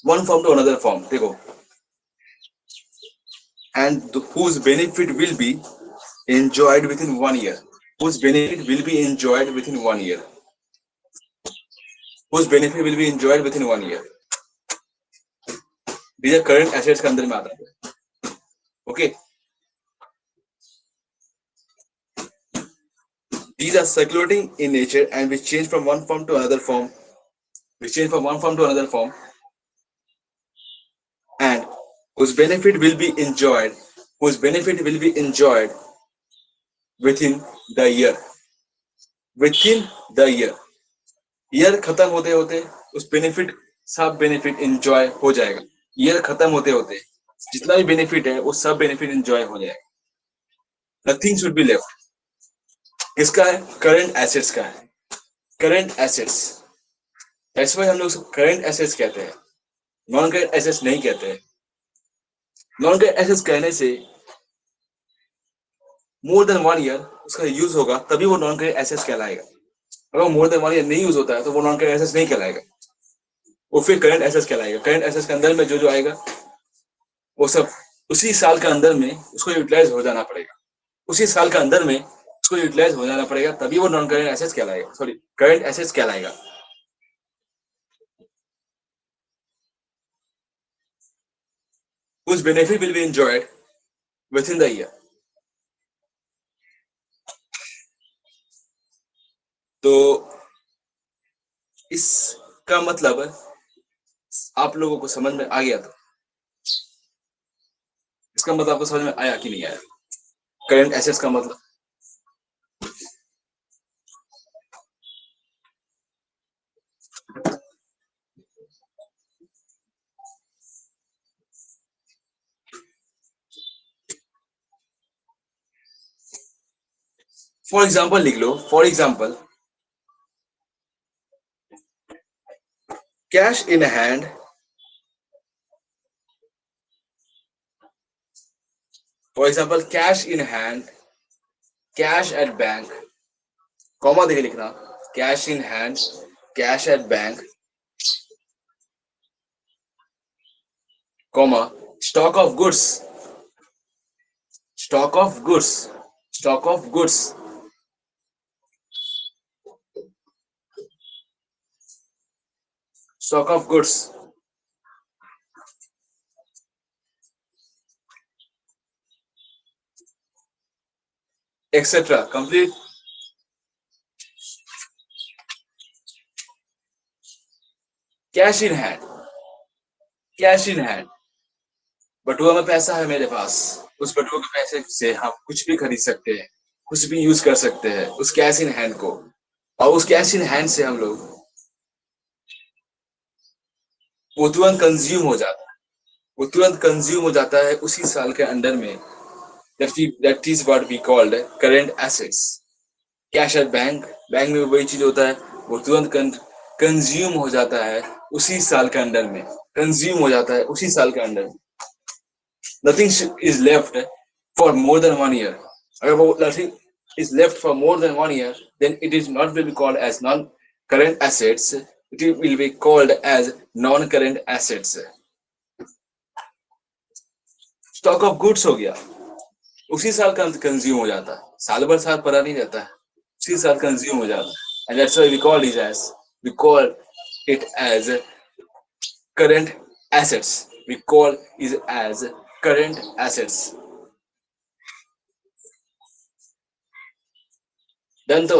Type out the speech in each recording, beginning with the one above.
one form to another form, देखो, and whose benefit will be enjoyed within 1 year. Whose benefit will be enjoyed within 1 year. Whose benefit will be enjoyed within 1 year. These are current assets के अंदर में आता है. Okay. These are circulating in nature and which change from one form to another form. We change from one form to another form, and whose benefit will be enjoyed. Whose benefit will be enjoyed within the year. Within the year. Year खत्म होते होते उस benefit, सब benefit enjoy हो जाएगा. Year खत्म होते होते जितना भी बेनिफिट है वो सब बेनिफिट एंजॉय हो जाएगा. Nothing should be left. किसका है? करंट एसेट्स का है. Current assets. दैट्स व्हाई हम लोग करंट एसेट्स कहते हैं, नॉन करंट एसेट्स नहीं कहते हैं. नॉन करंट एसेट्स कहने से मोर देन 1 ईयर उसका यूज होगा तभी वो नॉन करंट एसेट्स कहलाएगा. अगर मोर देन 1 ईयर नहीं यूज होता है तो वो नॉन करंट एसेट्स नहीं कहलाएगा, वो फिर करंट एसेट्स कहलाएगा. करंट एसेट्स के अंदर में जो जो आएगा वो सब उसी साल के अंदर में उसको यूटिलाइज हो जाना पड़ेगा. उसी साल के अंदर में उसको यूटिलाइज हो जाना पड़ेगा तभी वो नॉन करंट एसेट्स कहलाएगा, सॉरी करंट एसेट्स कहलाएगा. whose benefit will be enjoyed within the year. तो इसका मतलब आप लोगों को समझ में आ गया था? इसका मतलब आपको समझ में आया कि नहीं आया? करंट एसेट्स का मतलब फॉर एग्जाम्पल लिख लो. For example cash in hand. For example cash in hand, cash at bank, comma देके लिखना. Cash in hand, cash at bank, comma stock of goods. Stock of goods. Stock of goods. Stock of goods etcetera. Complete. Cash in hand. Cash in hand, बटुआ में पैसा है मेरे पास. उस बटुआ के पैसे से हम कुछ भी खरीद सकते हैं, कुछ भी यूज कर सकते हैं उस कैश इन हैंड को. और उस कैश इन हैंड से हम लोग वो तुरंत कंज्यूम हो जाता है. वो तुरंत कंज्यूम हो जाता है उसी साल के अंडर में. that is what we called current assets. Cash at bank. Bank में वही चीज होता है, वो तुरंत कंज्यूम हो जाता है उसी साल के अंडर में. कंज्यूम हो जाता है उसी साल के अंडर में. Nothing is left for more than 1 year. अगर वो nothing is left for more than 1 year, then it is not will be called as non-current assets. It will be called as non-current assets. Stock of goods हो गया, उसी साल का consume हो जाता है, साल भर साथ पड़ा नहीं रहता है, उसी साल कंज्यूम हो जाता है. And that's why we call it as current assets. We call it as current assets. Done तो.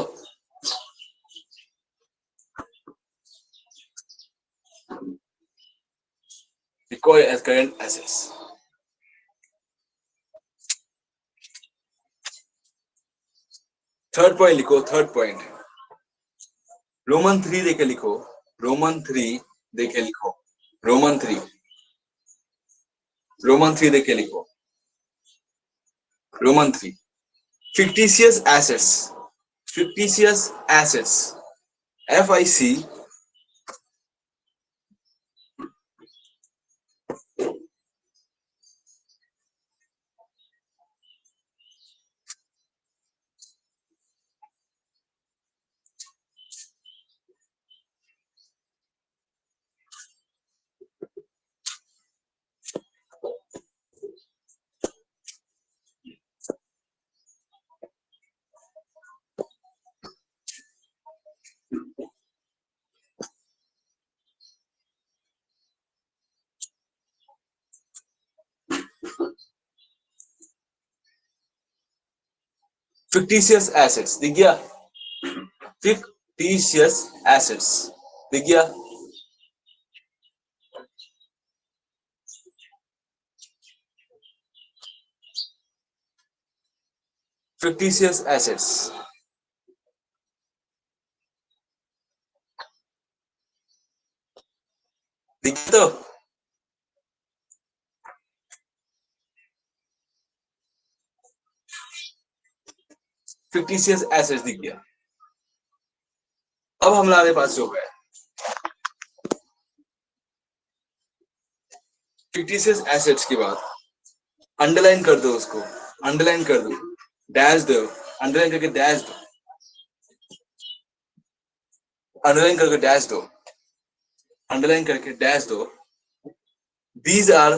We call it as current assets. Third point लिखो. थर्ड पॉइंट रोमन 3 देके लिखो. रोमन 3 देके लिखो. रोमन 3. रोमन 3 देके लिखो. Roman 3. fictitious assets. fictitious assets. FIC fictitious assets दिख गया, fictitious assets दिख गया, fictitious assets दिख गया, तो fictitious assets दिख गया। अब हमारे पास जो है fictitious assets के बाद अंडरलाइन कर दो, उसको अंडरलाइन कर दो, डैश दो, अंडरलाइन करके डैश दो, अंडरलाइन करके डैश दो, अंडरलाइन करके डैश दो। These are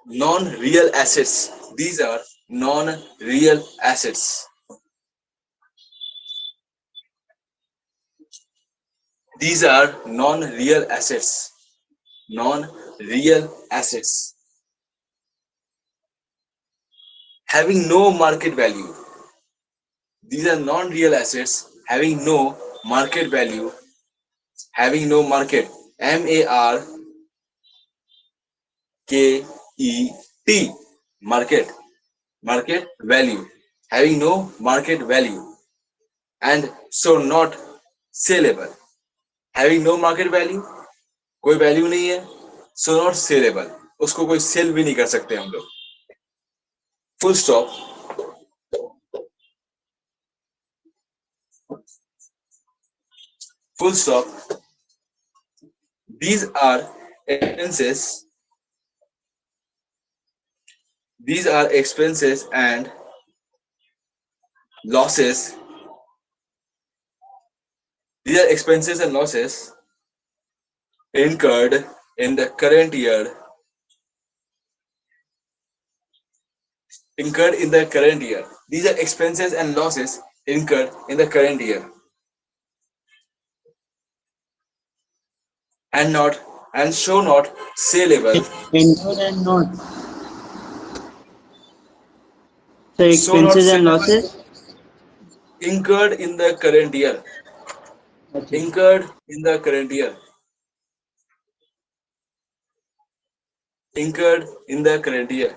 non-real assets. These are non-real assets. These are non-real assets. Non-real assets. Having no market value. These are non-real assets having no market value. Having no market. M-A-R-K-E-T. Market. Market value. Having no market value. And so not sellable. Having no market value. कोई value नहीं है, so not saleable, उसको कोई cell भी नहीं कर सकते हम लोग। Full stop. Full stop. These are expenses. These are expenses and losses. These are expenses and losses incurred in the current year. Incurred in the current year. These are expenses and losses incurred in the current year. And not and show not saleable. Incurred and not. So So not expenses and saleable. losses. Incurred in the current year. Okay. Incurred in the current year. Incurred in the current year.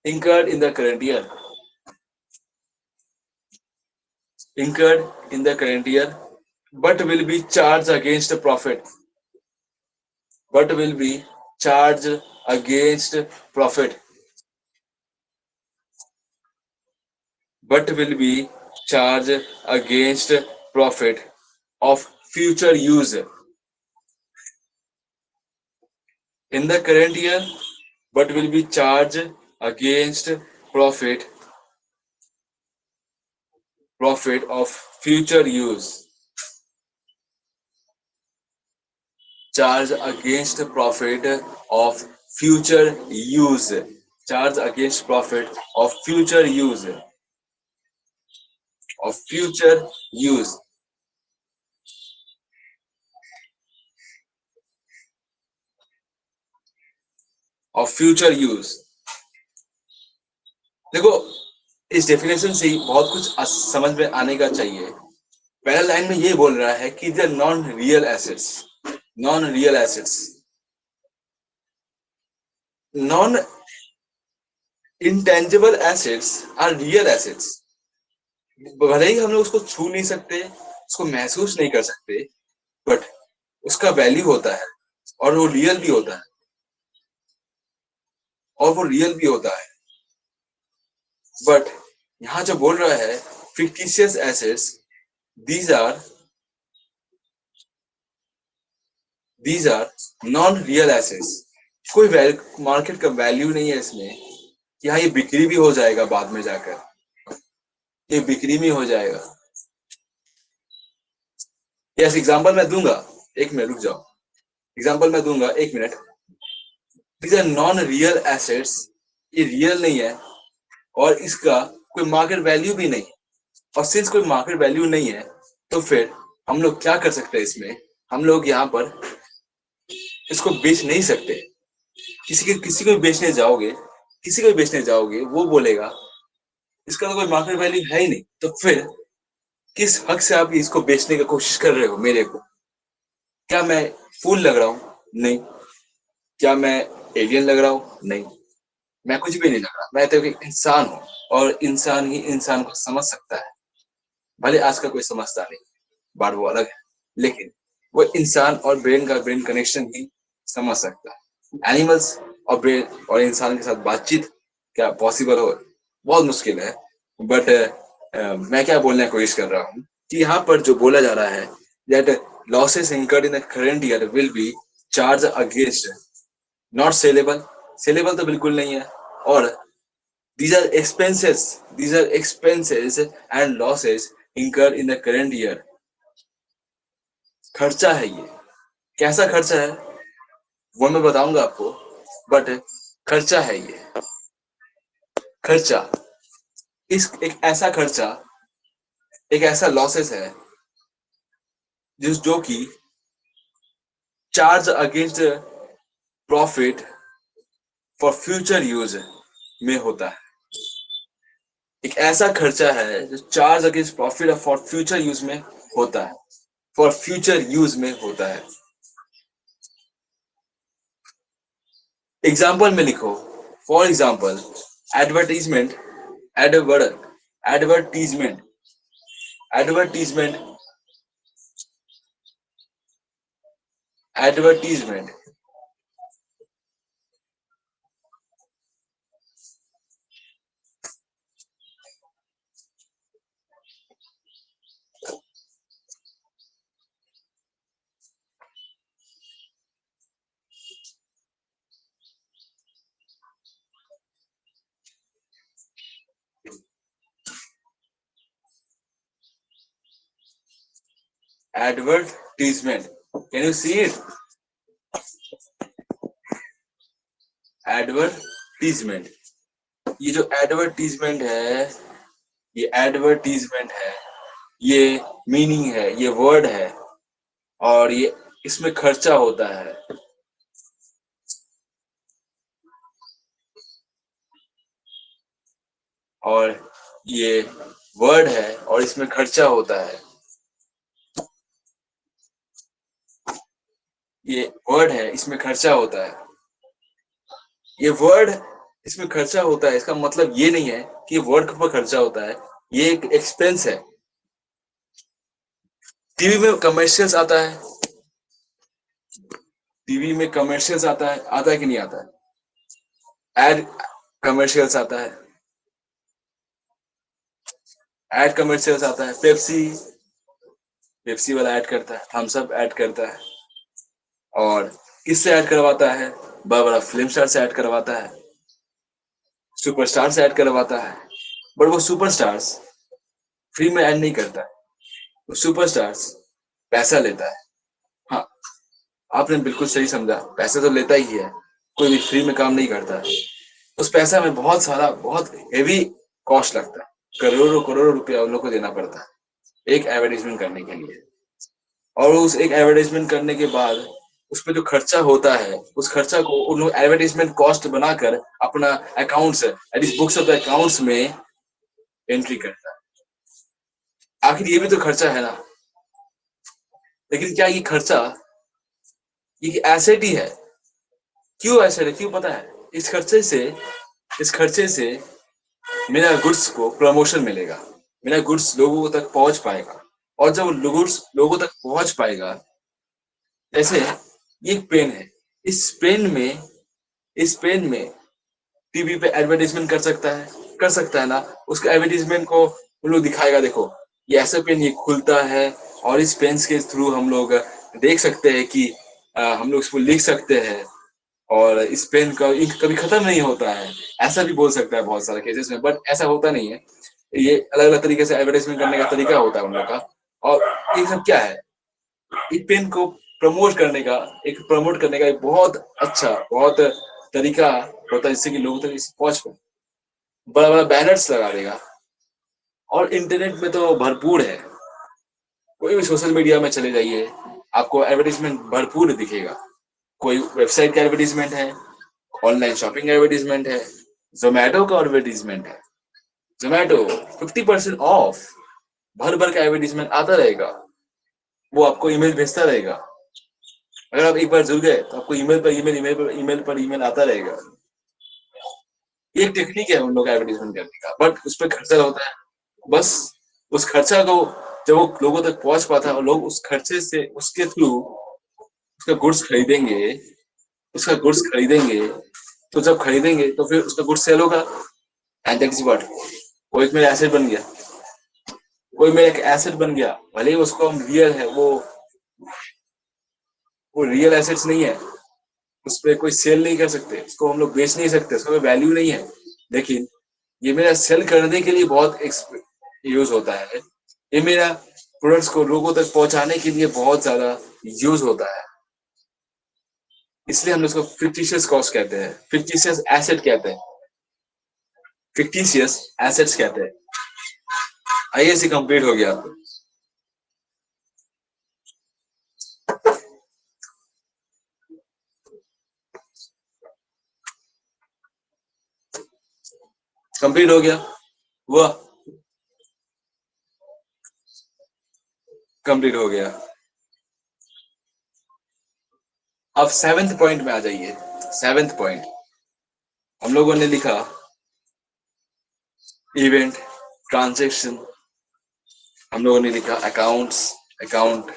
Incurred in the current year. Incurred in the current year, but will be charged against profit. But will be charged against profit. But will be charged against profit of future use. In the current year, but will be charged against profit of future use. Charge against profit of future use. Charge against profit of future use. Of future use. Of future use. देखो, इस definition से ही बहुत कुछ समझ में आने का चाहिए। पहला लाइन में ये बोल रहा है कि the non real assets, non real assets, non intangible assets are real assets. भले ही हम लोग उसको छू नहीं सकते, उसको महसूस नहीं कर सकते, बट उसका वैल्यू होता है और वो रियल भी होता है, और वो रियल भी होता है। बट यहां जो बोल रहा है fictitious assets, these are non real assets. कोई मार्केट का वैल्यू नहीं है इसमें कि हाँ ये बिक्री भी हो जाएगा, बाद में जाकर ये बिक्री भी हो जाएगा। यस, एग्जांपल मैं दूंगा, एक मिनट रुक जाओ, एग्जांपल मैं दूंगा, एक minute. these are non real assets, ये रियल नहीं है और इसका कोई मार्केट वैल्यू भी नहीं। और सिंस कोई मार्केट वैल्यू नहीं है तो फिर हम लोग क्या कर सकते हैं इसमें, हम लोग यहाँ पर इसको बेच नहीं सकते। किसी को भी बेचने जाओगे किसी को भी बेचने जाओगे वो बोलेगा इसका तो कोई मार्केट वैल्यू है ही नहीं, तो फिर किस हक से आप इसको बेचने की कोशिश कर रहे हो मेरे को? क्या मैं फूल लग रहा हूँ? नहीं। क्या मैं एलियन लग रहा हूँ? नहीं। मैं कुछ भी नहीं लग रहा, मैं तो एक इंसान हूँ, और इंसान ही इंसान को समझ सकता है। भले आज का कोई समझता नहीं, बात वो अलग है, लेकिन वो इंसान और ब्रेन का ब्रेन कनेक्शन ही समझ सकता है। एनिमल्स और ब्रेन और इंसान के साथ बातचीत क्या पॉसिबल हो? बहुत मुश्किल है। बट मैं क्या बोलने की कोशिश कर रहा हूँ कि यहाँ पर जो बोला जा रहा है that losses incurred in the current year will be charged against not sellable, sellable तो बिल्कुल नहीं है, और these are expenses and losses incurred in the current year। खर्चा है ये। कैसा खर्चा है वो मैं बताऊंगा आपको, बट खर्चा है ये। खर्चा, इस एक ऐसा लॉसेस है जो कि charge against profit for future use में होता है। एक ऐसा खर्चा है जो charge against profit for future use में होता है, फॉर फ्यूचर यूज में होता है। एग्जाम्पल में लिखो, for example advertisement, advertisement, advertisement, advertisement, advertisement, can you see it? Advertisement, ये जो एडवर्टीजमेंट है, ये एडवर्टीजमेंट है, ये मीनिंग है, ये वर्ड है, और ये इसमें खर्चा होता है। और ये वर्ड है और इसमें खर्चा होता है। ये वर्ड है, इसमें खर्चा होता है। ये वर्ड इसमें खर्चा होता है, इसका मतलब ये नहीं है कि वर्ड पर खर्चा होता है, ये एक एक्सपेंस है। टीवी में कमर्शियल्स आता है, टीवी में कमर्शियल्स आता है कि नहीं आता है? एड कमर्शियल्स आता है, एड कमर्शियल्स आता है। पेप्सी, पेप्सी वाला ऐड करता है, थम्स अप ऐड करता है, और किससे ऐड करवाता है? बड़ा बड़ा फिल्म स्टार से ऐड करवाता है, सुपरस्टार से ऐड करवाता है। बट वो सुपरस्टार्स फ्री में ऐड नहीं करता है, वो सुपरस्टार्स पैसा लेता है। हाँ, आपने बिल्कुल सही समझा, पैसा तो लेता ही है, कोई भी फ्री में काम नहीं करता है। उस पैसा में बहुत सारा, बहुत हेवी कॉस्ट लगता है, करोड़ों करोड़ों रुपया उन लोग को देना पड़ता है एक एडवर्टाइजमेंट करने के लिए। और उस एक एडवर्टाइजमेंट करने के बाद उस पर जो खर्चा होता है, उस खर्चा को उन लोग एडवर्टाइजमेंट कॉस्ट बनाकर अपना accounts, books of the accounts में एंट्री करता है। आखिर ये भी तो खर्चा है ना। लेकिन क्या ये खर्चा ये एसेट ही है? क्यों एसेट है, क्यों पता है? इस खर्चे से मेरा गुड्स को प्रमोशन मिलेगा, मेरा गुड्स लोगों तक पहुंच पाएगा, और जब गुड्स लोगों तक पहुंच पाएगा, जैसे ये पेन है, इस पेन में टीवी पे एडवर्टाइजमेंट कर सकता है ना। उसका एडवर्टाइजमेंट को हम लोग दिखाएगा, देखो ये ऐसा पेन, ये खुलता है, और इस पेन के थ्रू हम लोग देख सकते हैं कि हम लोग इसको लिख सकते हैं, और इस पेन का इंक कभी खत्म नहीं होता है। ऐसा भी बोल सकता है बहुत सारे केसेस में, बट ऐसा होता नहीं है। ये अलग अलग तरीके से एडवर्टाइजमेंट करने का तरीका होता है उन लोग का। और ये सब क्या है? एक पेन को प्रमोट करने का एक बहुत अच्छा, बहुत तरीका होता है, जिससे कि लोगों तक इसे पहुंच पाए। बड़ा बड़ा बैनर्स लगा देगा, और इंटरनेट में तो भरपूर है, कोई भी सोशल मीडिया में चले जाइए, आपको एडवर्टाइजमेंट भरपूर दिखेगा। कोई वेबसाइट का एडवर्टाइजमेंट है, ऑनलाइन शॉपिंग एडवर्टाइजमेंट है, जोमेटो का एडवर्टीजमेंट है, जोमेटो 50% ऑफ, भर भर का एडवर्टीजमेंट आता रहेगा, वो आपको ईमेल भेजता रहेगा। अगर आप एक बार जुड़ गए तो आपको ईमेल पर ईमेल, ईमेल पर ईमेल पर ईमेल आता रहेगा। ये एक टेक्निक है उन लोग का एडवर्टीजमेंट करने का, बट उस पर खर्चा होता है। बस उस खर्चा को जब वो लोगों तक पहुंच पाता है और लोग उस खर्चे से उसके थ्रू उसका गुड्स खरीदेंगे, उसका गुड्स खरीदेंगे, तो जब खरीदेंगे तो फिर उसका गुड्स सेल होगा, एंड दैट इज व्हाट, वो एक मेरा एसेट बन गया, कोई मेरा एक एसेट बन गया। भले ही उसको हम रियल है, वो रियल एसेट्स नहीं है, उस पर कोई सेल नहीं कर सकते, उसको हम लोग बेच नहीं सकते, उसका कोई वैल्यू नहीं है, लेकिन ये मेरा सेल करने के लिए बहुत यूज होता है, ये मेरा प्रोडक्ट्स को लोगों तक पहुंचाने के लिए बहुत ज्यादा यूज होता है, इसलिए हम इसको फिक्टिशियस कॉस्ट कहते हैं, फिक्टिशियस एसेट कहते हैं, फिक्टिशियस एसेट्स कहते हैं। आइए से कंप्लीट हो गया, कंप्लीट हो गया, हुआ, कंप्लीट हो गया। अब 7th पॉइंट में आ जाइए। 7th पॉइंट हम लोगों ने लिखा इवेंट, ट्रांजैक्शन, हम लोगों ने लिखा अकाउंट्स, अकाउंट,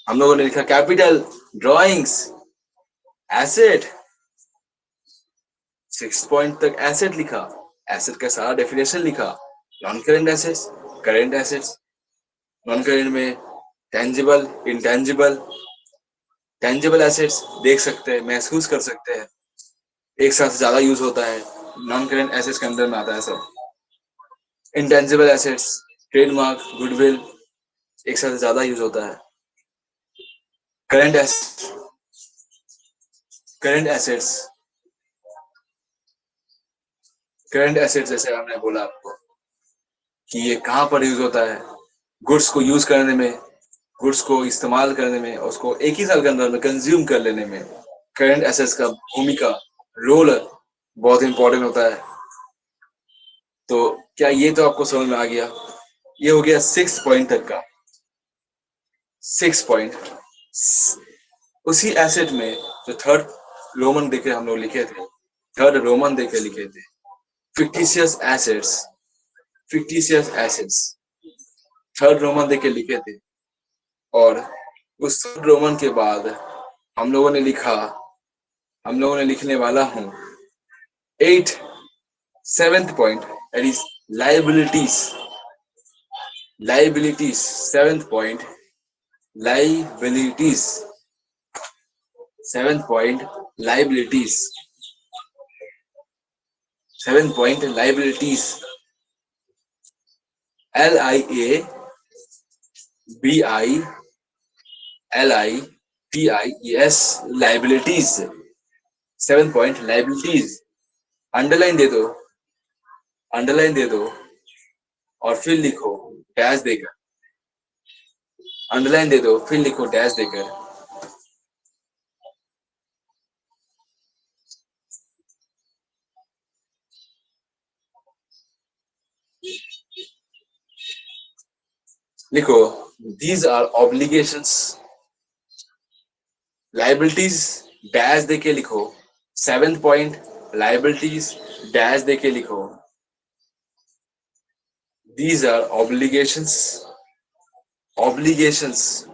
हम लोगों ने लिखा capital, drawings, asset. 6th point तक एसेट लिखा, एसेट का सारा डेफिनेशन लिखा, non current assets, current assets, non current में टेंजिबल, इंटेंजिबल, टेंजिबल एसेट्स देख सकते हैं, महसूस कर सकते हैं, एक साथ ज्यादा यूज होता है, नॉन करेंट एसेट्स के अंदर में आता है सब। इंटेंजिबल एसेट्स, ट्रेडमार्क, गुडविल, एक साथ ज्यादा यूज होता है। Current assets, current assets, current assets जैसे हमने बोला आपको कि ये कहां पर यूज होता है, गुड्स को यूज करने में, गुड्स को इस्तेमाल करने में, उसको एक ही साल के अंदर में कंज्यूम कर लेने में करंट एसेट्स का भूमिका, रोल बहुत इंपॉर्टेंट होता है। तो क्या ये तो आपको समझ में आ गया, ये हो गया 6 पॉइंट तक का। 6 पॉइंट उसी एसेट में जो थर्ड रोमन देके हम लोग लिखे थे, थर्ड रोमन देके लिखे थे, fictitious assets, fictitious assets third Roman देके लिखे थे। और उस थर्ड रोमन के बाद हम लोगों ने लिखा, हम लोगों ने लिखने वाला हूं 7th point, that is liabilities, liabilities. 7th point liabilities, 7th point liabilities, 7th point liabilities, liabilities, liabilities, 7th point liabilities। Underline दे दो, अंडरलाइन दे दो और फिर लिखो डैश देकर, अंडरलाइन दे दो फिर लिखो डैश देकर। लिखो these are obligations, liabilities dash देके लिखो, 7th पॉइंट liabilities डैश देके लिखो, these are obligations, obligations,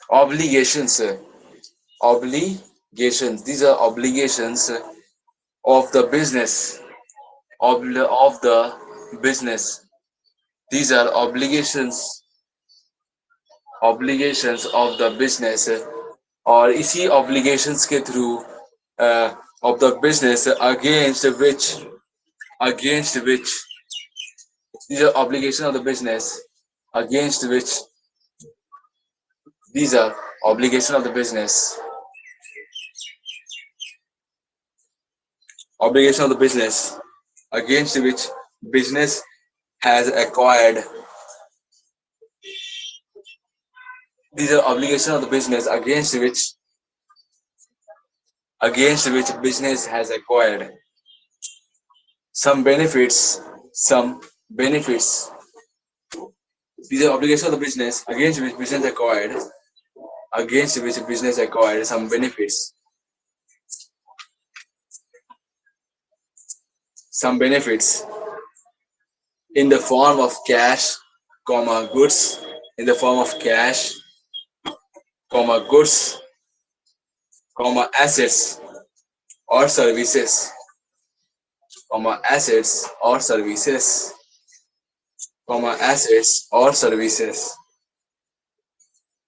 obligations, obligations, these are obligations of the business, of the business, these are obligations, obligations of the business। और इसी obligations के through of the business against which these are obligations of the business against which these are obligations of the business obligation of the business against which business has acquired. These are obligations of the business against which business has acquired some benefits. These are obligations of the business against which business acquired some benefits. Some benefits in the form of cash, goods, in the form of cash, goods, assets or services, assets or services,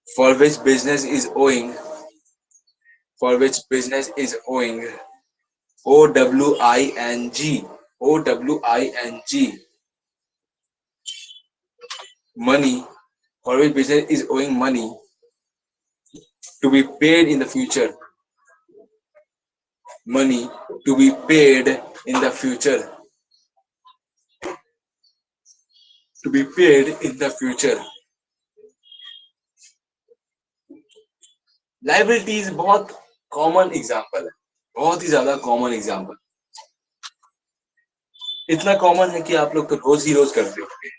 for which business is owing, OWING, money, for which business is owing money to be paid in the future. Money to be paid in the future. To be paid in the future. Liabilities बहुत common example है, बहुत ही ज्यादा common example, इतना common है कि आप लोग तो रोज ही रोज करते होंगे।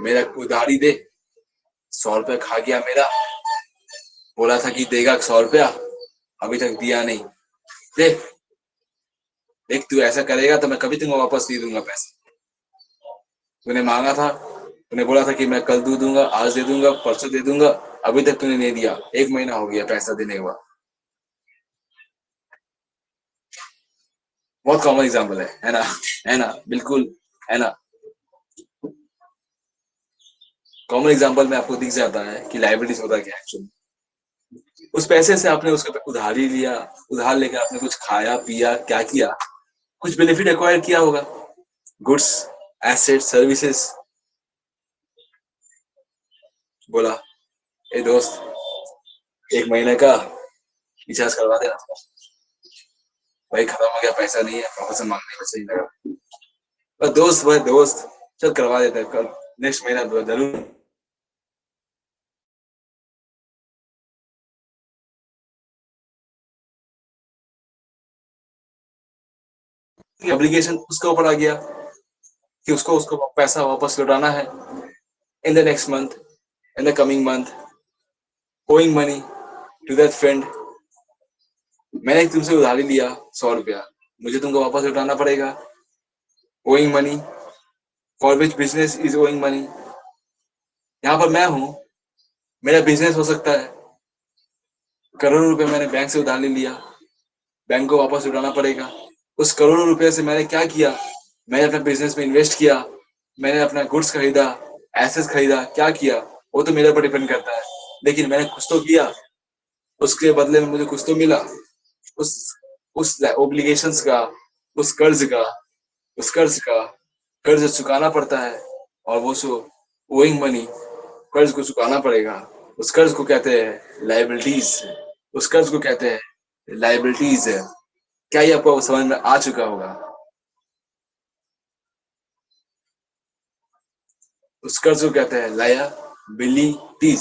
मेरा उधारी दे, 100 रुपया खा गया मेरा, बोला था कि देगा 100 रुपया, अभी तक दिया नहीं। देख तू ऐसा करेगा तो मैं कभी तुमको वापस नहीं दूंगा पैसे। तूने मांगा था, तूने बोला था कि मैं कल दूंगा, आज दे दूंगा, परसों दे दूंगा, अभी तक तूने नहीं दिया, 1 महीना हो गया पैसा देने के बाद। बहुत कॉमन एग्जांपल है ना, बिल्कुल है ना। कॉमन एग्जांपल में आपको दिख जाता है कि लायबिलिटीज होता क्या है एक्चुअली। उस पैसे से आपने उसके उधारी लिया, उधार लेकर आपने कुछ खाया पिया, क्या किया, कुछ बेनिफिट एक्वायर किया होगा, गुड्स, एसेट, सर्विसेज। बोला ए दोस्त 1 महीने का रिचार्ज करवा देना, भाई खत्म हो गया, पैसा नहीं है, पापा से मांगने में सही लगा, दोस्त चल करवा देते हैं, कल नेक्स्ट महीना जरूर। ऑब्लिगेशन उसके ऊपर आ गया कि उसको पैसा वापस लौटाना है in the next month, in the coming month, owing money to that friend. मैंने तुमसे उधारी लिया 100 रुपया, मुझे तुमको वापस लौटाना पड़ेगा। Owing money, for which business is owing money. यहाँ पर मैं हूं, मेरा बिजनेस हो सकता है, करोड़ों रुपए मैंने बैंक से उधार लिया, बैंक को वापस लौटाना पड़ेगा। उस करोड़ों रुपए से मैंने क्या किया, मैंने अपने बिजनेस में इन्वेस्ट किया, मैंने अपना गुड्स खरीदा, एसेट्स खरीदा, क्या किया वो तो मेरे पर डिपेंड करता है, लेकिन मैंने कुछ तो किया, उसके बदले में मुझे कुछ तो मिला। उस ओब्लिगेशंस का, उस कर्ज का कर्ज चुकाना पड़ता है, और वो ओइंग मनी, कर्ज को चुकाना पड़ेगा। उस कर्ज को कहते हैं लायबिलिटीज। क्या ये आपको समझ में आ चुका होगा? उस कर्ज को कहते हैं लायबिलिटीज,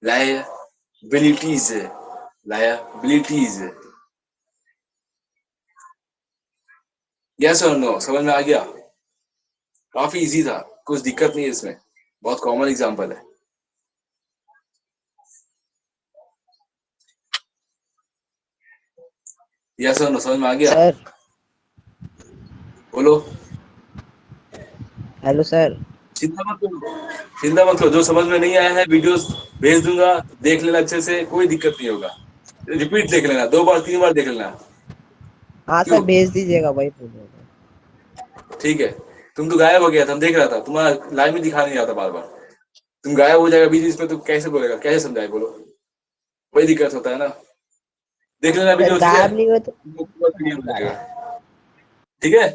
LIABILITIES, लायबिलिटीज। यस और नो, समझ में आ गया? काफी इजी था, कुछ दिक्कत नहीं है इसमें, बहुत कॉमन एग्जांपल है। यस और नो, समझ में आ गया? सर बोलो। Hello sir. चिंता मत करो, जो समझ में नहीं आया है वीडियोस भेज दूंगा, देख लेना अच्छे से, कोई दिक्कत नहीं होगा। रिपीट देख लेना, 2 बार 3 बार देख लेना। हाँ क्यों? सर भेज दीजिएगा, वही बोल रहा था। ठीक है, तुम तो गायब हो गया था, हम देख रहा था, तुम्हारा लाइव में दिखा नहीं रहा था बार बार। तुम गायब हो जाएगा बीच बीच में, तो कैसे बोलेगा, कैसे समझाए, बोलो। वही दिक्कत होता है ना। देख लेना सर वीडियो, ठीक है, गायब नहीं हुए तो तुमको पूरा क्लियर हो जाएगा। ठीक है।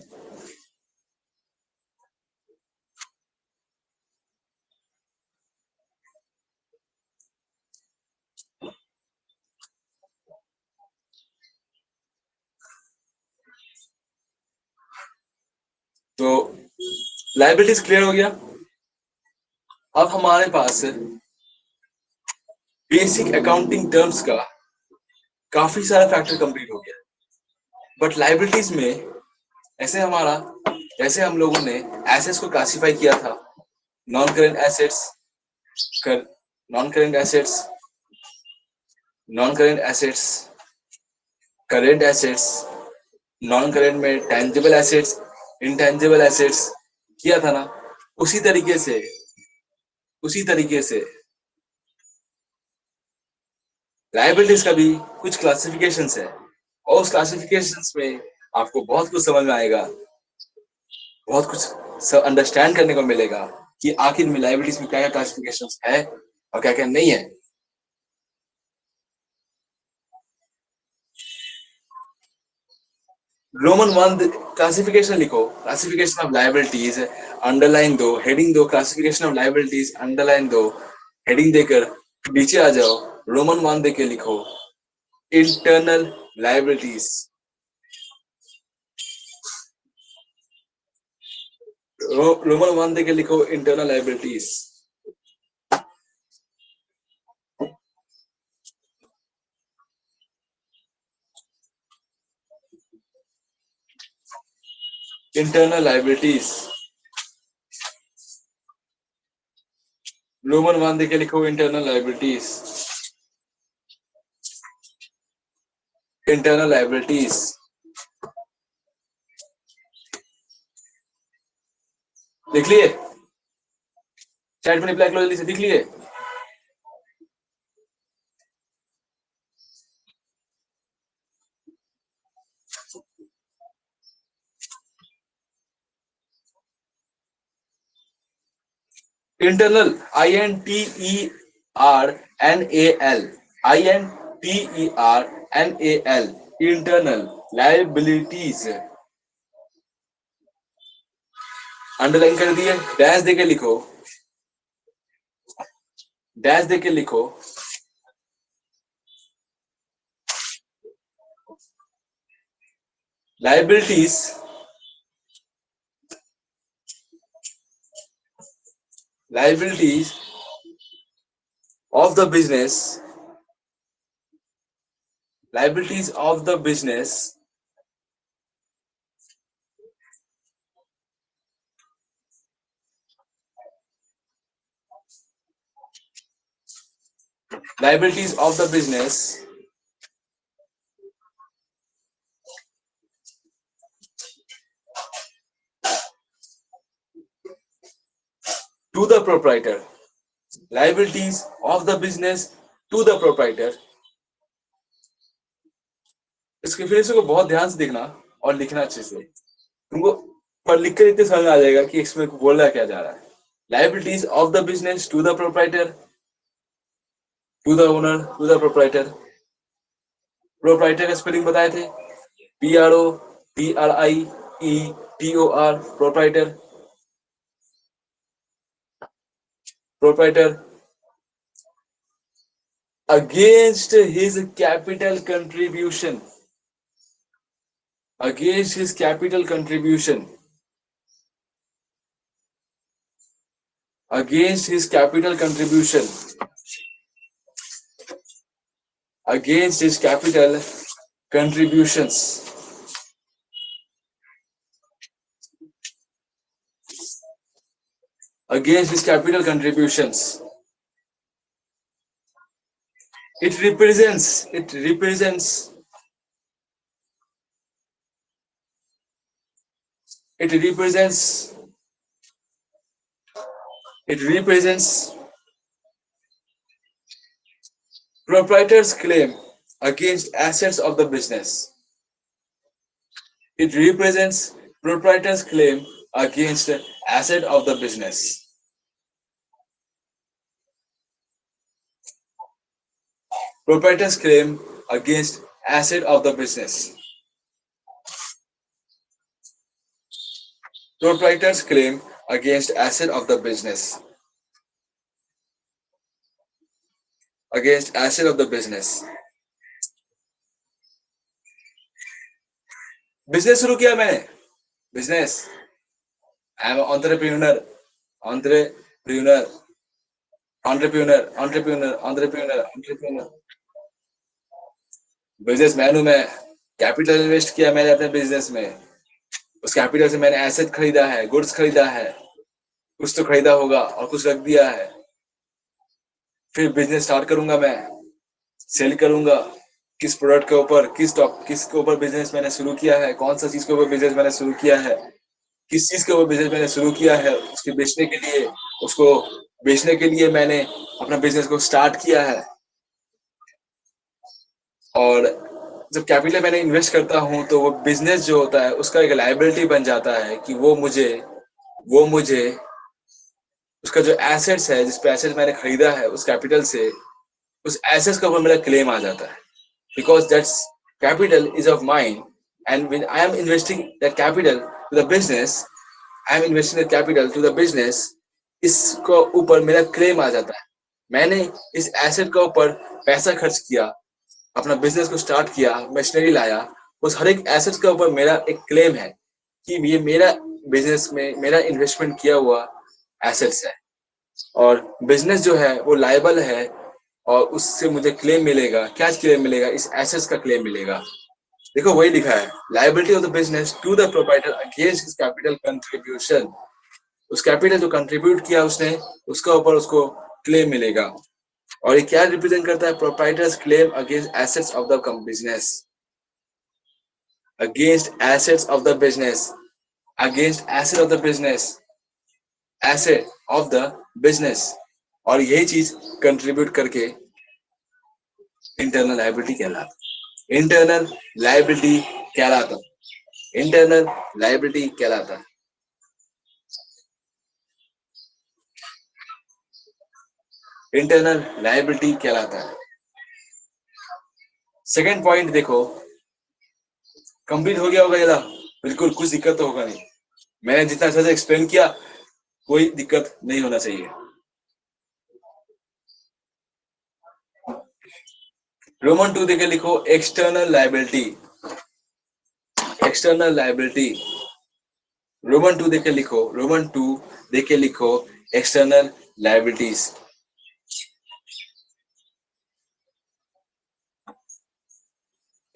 तो लाइबिलिटीज क्लियर हो गया। अब हमारे पास बेसिक अकाउंटिंग टर्म्स का काफी सारा फैक्टर कंप्लीट हो गया। बट लाइबिलिटीज में ऐसे हमारा, जैसे हम लोगों ने एसेट्स को क्लासिफाई किया था, non current assets, non current assets, non current assets, current assets, non current में टेंजिबल एसेट्स, इंटेंजिबल एसेट्स किया था ना। उसी तरीके से, उसी तरीके से लाइबिलिटीज का भी कुछ क्लासिफिकेशंस है, और उस क्लासिफिकेशंस में आपको बहुत कुछ समझ में आएगा, बहुत कुछ अंडरस्टैंड करने को मिलेगा कि आखिर में लाइबिलिटीज में क्या क्या क्लासिफिकेशंस है और क्या क्या नहीं है। रोमन 1 क्लासिफिकेशन लिखो, क्लासिफिकेशन ऑफ लाइबिलिटीज, अंडरलाइन दो, हेडिंग दो, क्लासिफिकेशन ऑफ लाइबिलिटीज, अंडरलाइन दो, हेडिंग देकर नीचे आ जाओ, रोमन 1 देके लिखो, इंटरनल लाइबिलिटीज। रोमन 1 देके लिखो, internal liabilities. Internal liabilities, Roman 1 देके लिखो, इंटरनल लाइबिलिटीज, इंटरनल लाइबिलिटीज। लिख लिए? चैट में रिप्लाई करो जल्दी से, लिख लिए? Internal, INTERNAL, INTERNAL, internal liabilities. Underline कर दिए, डैश देके लिखो, डैश देके लिखो, liabilities, liabilities of the business, liabilities of the business, liabilities of the business to the proprietor, liabilities of the business to the proprietor। इसके फिर इसको बहुत ध्यान से देखना और लिखना अच्छे से, तुमको पर लिख कर इतने समझ में आ जाएगा कि इसमें बोल रहा क्या जा रहा है। Liabilities of the business to the proprietor, to the owner, to the proprietor. Proprietor का स्पेलिंग बताए थे, PROPRIETOR, proprietor, proprietor. Against his capital contribution, against his capital contribution, against his capital contribution, against his capital contributions, against his capital contributions. It represents, it represents, it represents, it represents proprietor's claim against assets of the business. It represents proprietor's claim against asset of the business. Proprietor's claim against asset of the business. Proprietor's claim against asset of the business. Against asset of the business. Business शुरू किया मैंने. Business. I am entrepreneur. Entrepreneur. Entrepreneur. Business man हूं मैं. Capital invest किया मैंने अपने business में. उस कैपिटल से मैंने एसेट खरीदा है, गुड्स खरीदा है, कुछ तो खरीदा होगा और कुछ रख दिया है. फिर बिजनेस स्टार्ट करूंगा मैं, सेल करूंगा. किस प्रोडक्ट के ऊपर, किसके ऊपर बिजनेस मैंने शुरू किया है, कौन सा चीज के ऊपर बिजनेस मैंने शुरू किया है, किस चीज के ऊपर बिजनेस मैंने शुरू किया है, उसको बेचने के लिए मैंने अपना बिजनेस को स्टार्ट किया है. और जब कैपिटल मैंने इन्वेस्ट करता हूं तो वो बिजनेस जो होता है उसका एक लायबिलिटी बन जाता है कि वो मुझे उसका जो एसेट्स है, जिस पे एसेट्स मैंने खरीदा है उस कैपिटल से, उस एसेट्स के ऊपर मेरा क्लेम आ जाता है. Because that capital is of mine, and when I am investing that capital to the business, I am investing the capital to the business. इसको ऊपर मेरा क्लेम आ जाता है. मैंने इस एसेट के ऊपर पैसा खर्च किया, अपना बिजनेस को स्टार्ट किया, मशीनरी लाया, उस हर एक एसेट के ऊपर मेरा एक क्लेम है कि ये मेरा बिजनेस में मेरा इन्वेस्टमेंट किया हुआ एसेट्स है. और बिजनेस जो है वो लायबल है और उससे मुझे क्लेम मिलेगा. क्या क्लेम मिलेगा? इस एसेट्स का क्लेम मिलेगा. देखो वही लिखा है, liability of the business to the proprietor against his capital contribution. उस कैपिटल जो कंट्रीब्यूट किया उसने, उसका ऊपर उसको क्लेम मिलेगा. और ये क्या रिप्रेजेंट करता है? Proprietors claim against assets of the business. Against assets of the business. Against asset of the business. Asset of the business. और यही चीज कंट्रीब्यूट करके इंटरनल लायबिलिटी कहलाता. इंटरनल लायबिलिटी कहलाता. इंटरनल लायबिलिटी कहलाता. इंटरनल लायबिलिटी कहलाता है. सेकंड पॉइंट देखो, कंप्लीट हो गया होगा ये? बिल्कुल, कुछ दिक्कत तो होगा नहीं. मैंने जितना अच्छा से एक्सप्लेन किया, कोई दिक्कत नहीं होना चाहिए. रोमन 2 देके लिखो external liability. External liability. Roman 2 देके लिखो external liabilities.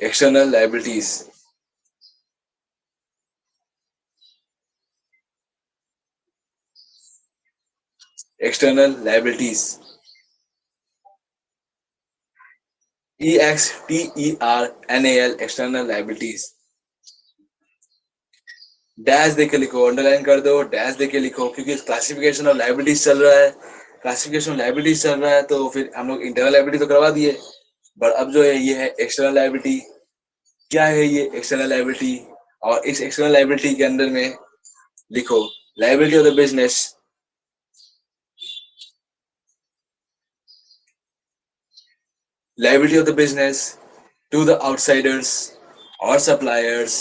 External liabilities. External liabilities. EXTERNAL external liabilities. Dash देके लिखो, अंडरलाइन कर दो, डैश देके लिखो, क्योंकि क्लासिफिकेशन ऑफ लायबिलिटीज चल रहा है. क्लासिफिकेशन ऑफ लायबिलिटीज चल रहा है तो फिर हम लोग इंटरनल लायबिलिटी तो करवा दिए, बट अब जो है ये है एक्सटर्नल लायबिलिटी. क्या है ये एक्सटर्नल लायबिलिटी? और इस एक्सटर्नल लायबिलिटी के अंदर में लिखो liability of the business. Liability of the business to the outsiders or suppliers.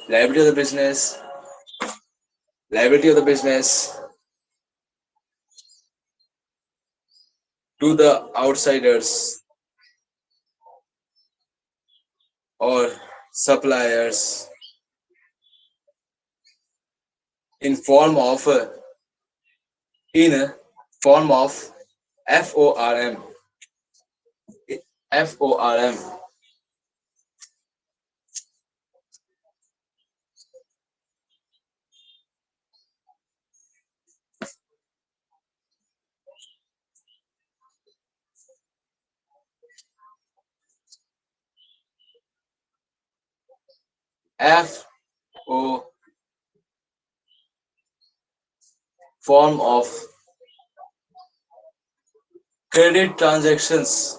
Liability of the business. Liability of the business to the outsiders or suppliers in form of FORM. FORM. FO form of credit transactions.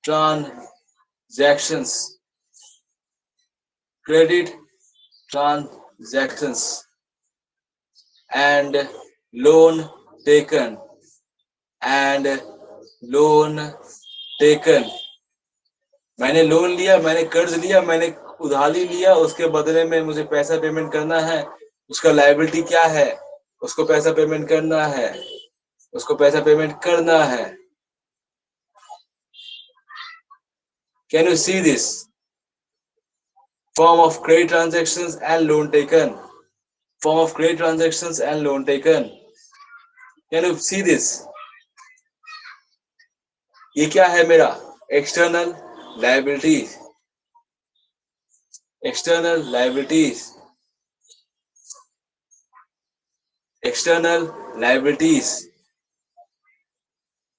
Transactions credit transactions and loan taken and loan taken. मैंने loan लिया, मैंने कर्ज लिया, मैंने उधारी लिया, उसके बदले में मुझे पैसा पेमेंट करना है, उसका लायबिलिटी क्या है, उसको पैसा पेमेंट करना है, उसको पैसा पेमेंट करना है. Can you see this? Form of credit transactions and loan taken. Form of credit transactions and loan taken. Can you see this? ये क्या है मेरा? External liabilities. External liabilities. External liabilities.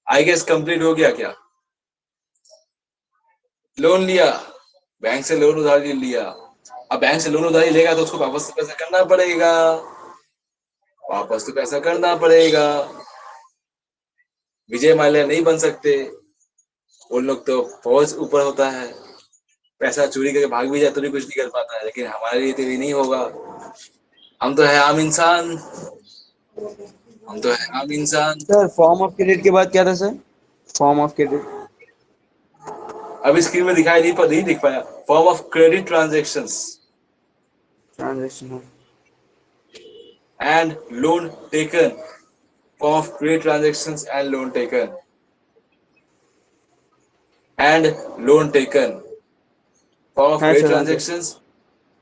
I guess complete हो गया क्या? Loan लिया, bank से loan उधारी लिया. अब बैंक से लोन उधारी लेगा तो उसको वापस तो पैसा करना पड़ेगा. वापस तो पैसा करना पड़ेगा. विजय माल्या नहीं बन सकते. उन लोग तो बहुत ऊपर होता है. पैसा चोरी करके भाग भी जाए तो भी कुछ नहीं कर पाता है. लेकिन हमारे लिए तो ये नहीं होगा. हम तो है आम इंसान. हम तो है आम इंसान. सर फॉर्म ऑफ क्रेडिट के बाद क्या था सर? फॉर्म ऑफ क्रेडिट अभी स्क्रीन में दिखाई नहीं दिख पाया. Form of credit transactions transaction and loan taken. Form of credit transactions and loan taken. And loan taken. Form of हाँ credit sir. transactions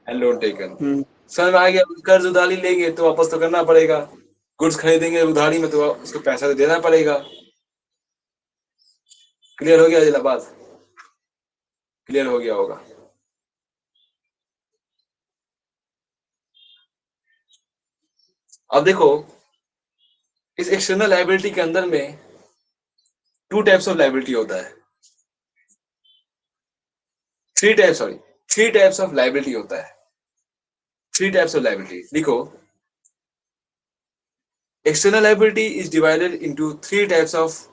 and loan taken. Sir समझ में आ गया. कर्ज उधारी लेंगे तो वापस तो करना पड़ेगा. गुड्स खरीदेंगे उधारी में तो उसको पैसा तो देना पड़ेगा. क्लियर हो गया जिलाबाद? क्लियर हो गया होगा. अब देखो इस एक्सटर्नल लायबिलिटी के अंदर में टू टाइप्स ऑफ लायबिलिटी होता है. थ्री टाइप्स ऑफ लायबिलिटी होता है. थ्री टाइप्स ऑफ लायबिलिटी लिखो. External liability is divided into three types.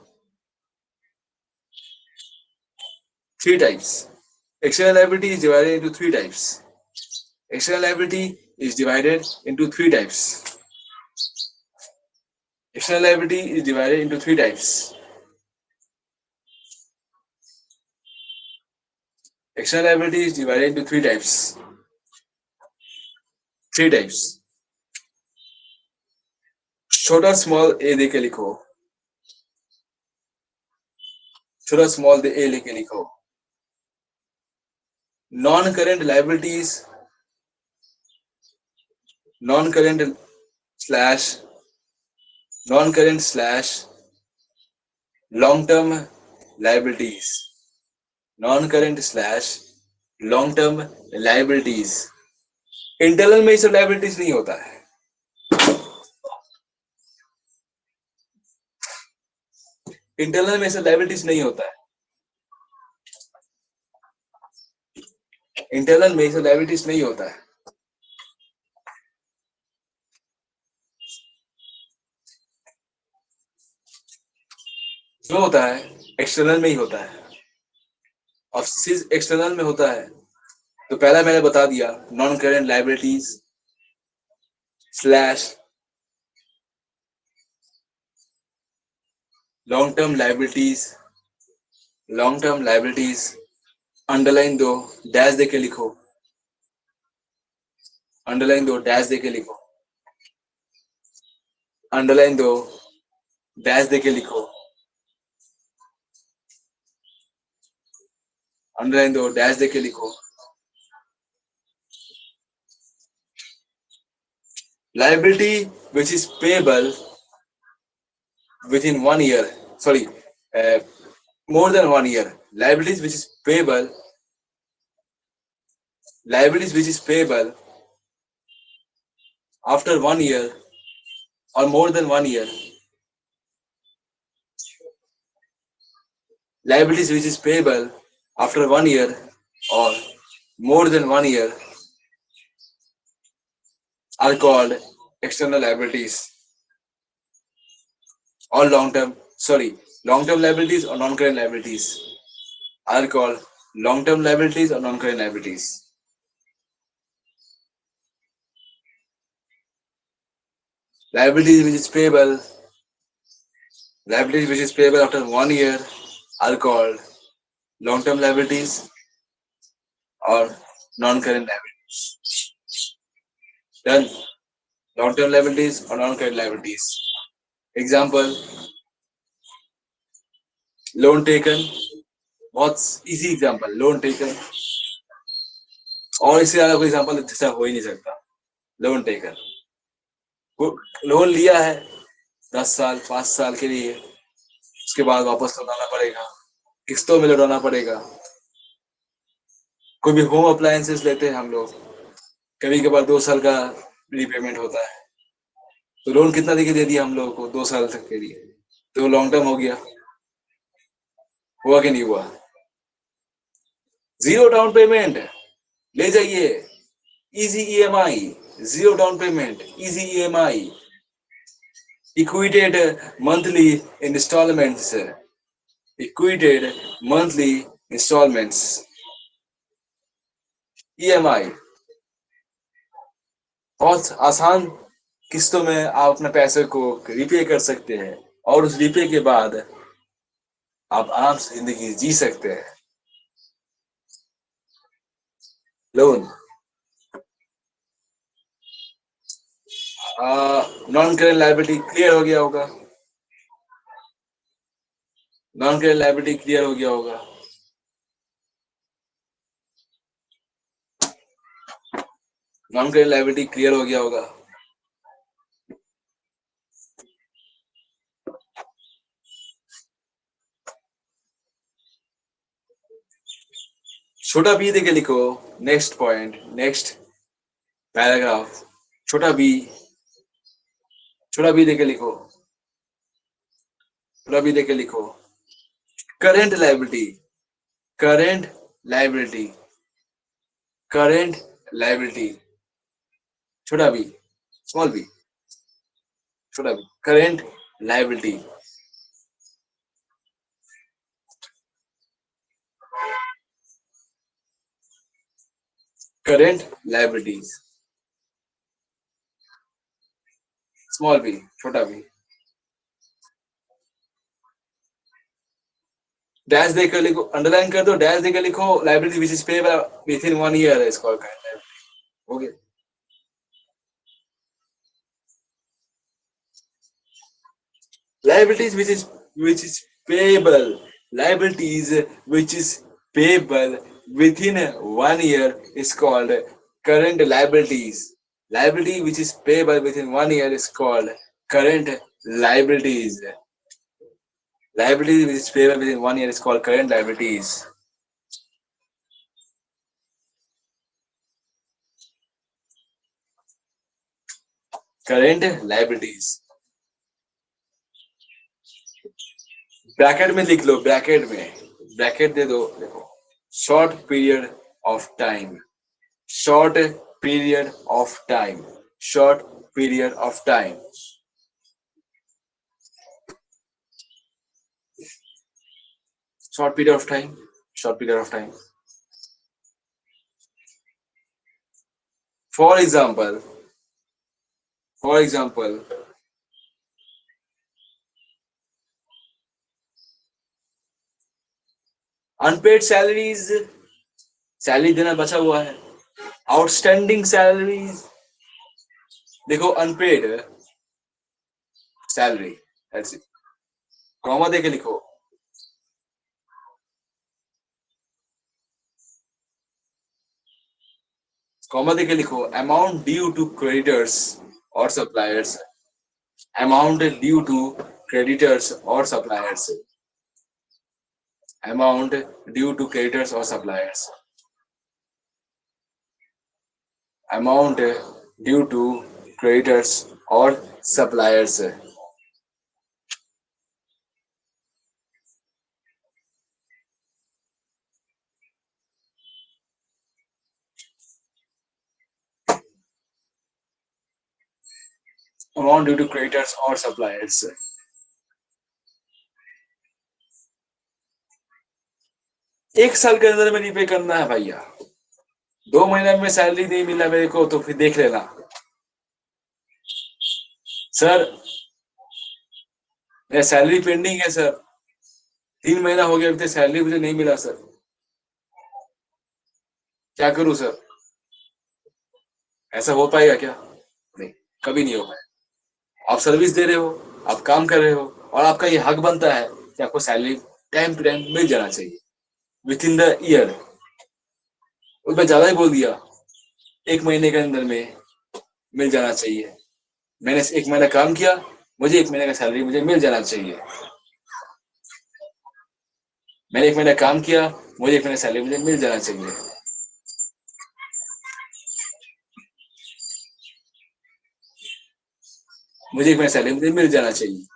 External liability is divided into three types. External liability is divided into three types. External liability is divided into three types. External liability is divided into three types. Three types. छोटा small ए देके लिखो. छोटा small ए लेके लिखो. Non-current liabilities, non-current slash long-term liabilities. Non-current slash long-term liabilities. Internal में ये सब liabilities नहीं होता है. इंटरनल में सब लायबिलिटीज नहीं होता है. इंटरनल में सब लायबिलिटीज नहीं होता है. जो होता है एक्सटर्नल में ही होता है. और चीज एक्सटर्नल में होता है तो पहला मैंने बता दिया non current liabilities slash long term liabilities. Underline दो, डैश देके लिखो. अंडरलाइन दो, डैश देके लिखो. अंडरलाइन दो, डैश देके लिखो. अंडरलाइन दो, डैश देके लिखो. Liability which is payable within 1 year, sorry, more than 1 year. Liabilities which is payable after 1 year or more than 1 year. Liabilities which is payable after 1 year or more than 1 year are called external liabilities or long-term liabilities or non-current liabilities are called long-term liabilities or non-current liabilities. Liabilities which is payable, liabilities which is payable after 1 year are called long-term liabilities or non-current liabilities. Done. Long-term liabilities or non-current liabilities. Example, loan taken. बहुत easy example, loan taken. और इससे ज्यादा कोई example जैसा हो ही नहीं सकता. Loan taken, loan लिया है 10 साल 5 साल के लिए, उसके बाद वापस लौटाना पड़ेगा, किस्तों में लौटाना पड़ेगा. कोई भी होम अप्लायंसेस लेते हैं हम लोग, कभी कभार 2 साल का रीपेमेंट होता है, तो लोन कितना दे दिया हम लोगों को 2 साल तक के लिए, तो लॉन्ग टर्म हो गया. हुआ कि नहीं हुआ? जीरो डाउन पेमेंट ले जाइए, easy EMI, zero down payment, easy EMI, equated monthly installments, equated monthly installments, EMI. बहुत आसान किस्तों में आप अपने पैसे को रिपे कर सकते हैं और उस रिपे के बाद आप आराम से जिंदगी जी सकते हैं. Loan non current liability clear हो गया होगा, नॉन करेंट लायबिलिटी क्लियर हो गया होगा. नॉन करेंट लायबिलिटी क्लियर हो गया होगा. छोटा बी देके लिखो. Next point, next paragraph. छोटा बी देके लिखो, छोटा बी देके लिखो. Current liability, current liability, current liability. छोटा बी, स्मॉल बी, छोटा b. Current liability, current liabilities. Small b, छोटा बी. डैश देकर लिखो, अंडरलाइन कर दो, डैश देकर लिखो. Liability which is payable within 1 year is called current liability. हो गया. Liabilities which is payable, liabilities which is payable within 1 year is called current liabilities. Liability which is payable within 1 year is called current liabilities. Liability which is payable within 1 year is called current liabilities. Current liabilities. Bracket में लिख लो, bracket में, bracket दे दो. देखो, short period of time, short period of time, short period of time. Short period of time, short period of time. For example, for example, unpaid salaries, salary देना बचा हुआ है. आउटस्टैंडिंग सैलरीज, देखो unpaid salary, ऐसे comma देके लिखो. Comma देके लिखो. अमाउंट ड्यू टू क्रेडिटर्स और suppliers, amount due to creditors और suppliers, amount due to creditors or suppliers, amount due to creditors or suppliers. Amount due to creditors or suppliers. एक साल के अंदर में रिपे करना है भैया. 2 महीने में सैलरी नहीं मिला मेरे को तो फिर देख लेना. सर मेरा सैलरी पेंडिंग है सर, 3 महीना हो गया, अभी तक सैलरी मुझे नहीं मिला सर, क्या करूं सर? ऐसा हो पाएगा क्या? नहीं, कभी नहीं हो पाएगा। आप सर्विस दे रहे हो, आप काम कर रहे हो, और आपका ये हक बनता है कि आपको सैलरी टाइम टू टाइम मिल जाना चाहिए, विद इन द ईयर। और मैं ज्यादा ही बोल दिया, 1 महीने के अंदर में मिल जाना चाहिए। मैंने 1 महीना काम किया, मुझे 1 महीने का सैलरी मुझे मिल जाना चाहिए। मैंने 1 महीना काम किया, मुझे 1 महीने सैलरी मुझे मिल जाना चाहिए। मुझे 1 महीने सैलरी मुझे मिल जाना चाहिए।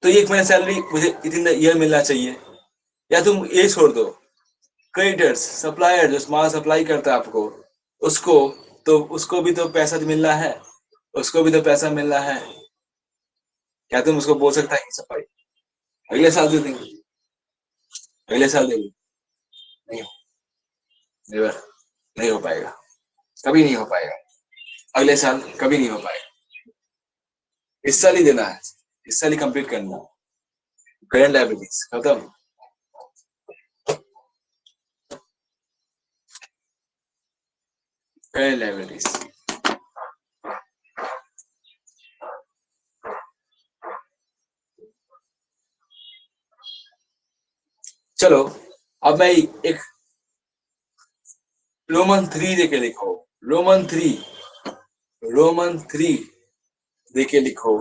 तो ये 1 महीने सैलरी मुझे इतनी ईयर मिलना चाहिए। या तुम ये छोड़ दो, क्रेडिटर्स, सप्लायर जो माल सप्लाई करता है आपको, उसको उसको भी तो पैसा मिलना है, उसको भी तो पैसा मिलना है। क्या तुम उसको बोल सकता है कि सफाई अगले साल दे देंगे, अगले साल देंगे? नहीं, नेवर, नहीं हो पाएगा, कभी नहीं हो पाएगा। अगले साल कभी नहीं हो पाएगा। इस साल ही देना है, इस साल ही कंप्लीट करना है। करेंट लायबिलिटीज खत्म। करेंट लायबिलिटीज, चलो अब मैं एक रोमन 3 देके लिखो, रोमन 3, रोमन 3 देके लिखो।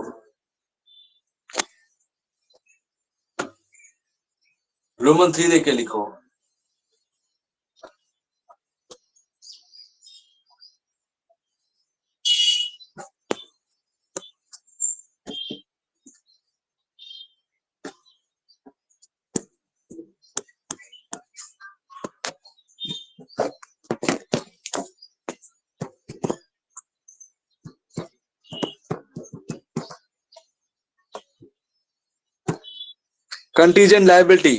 रोमन 3 देके लिखो। Contingent liability,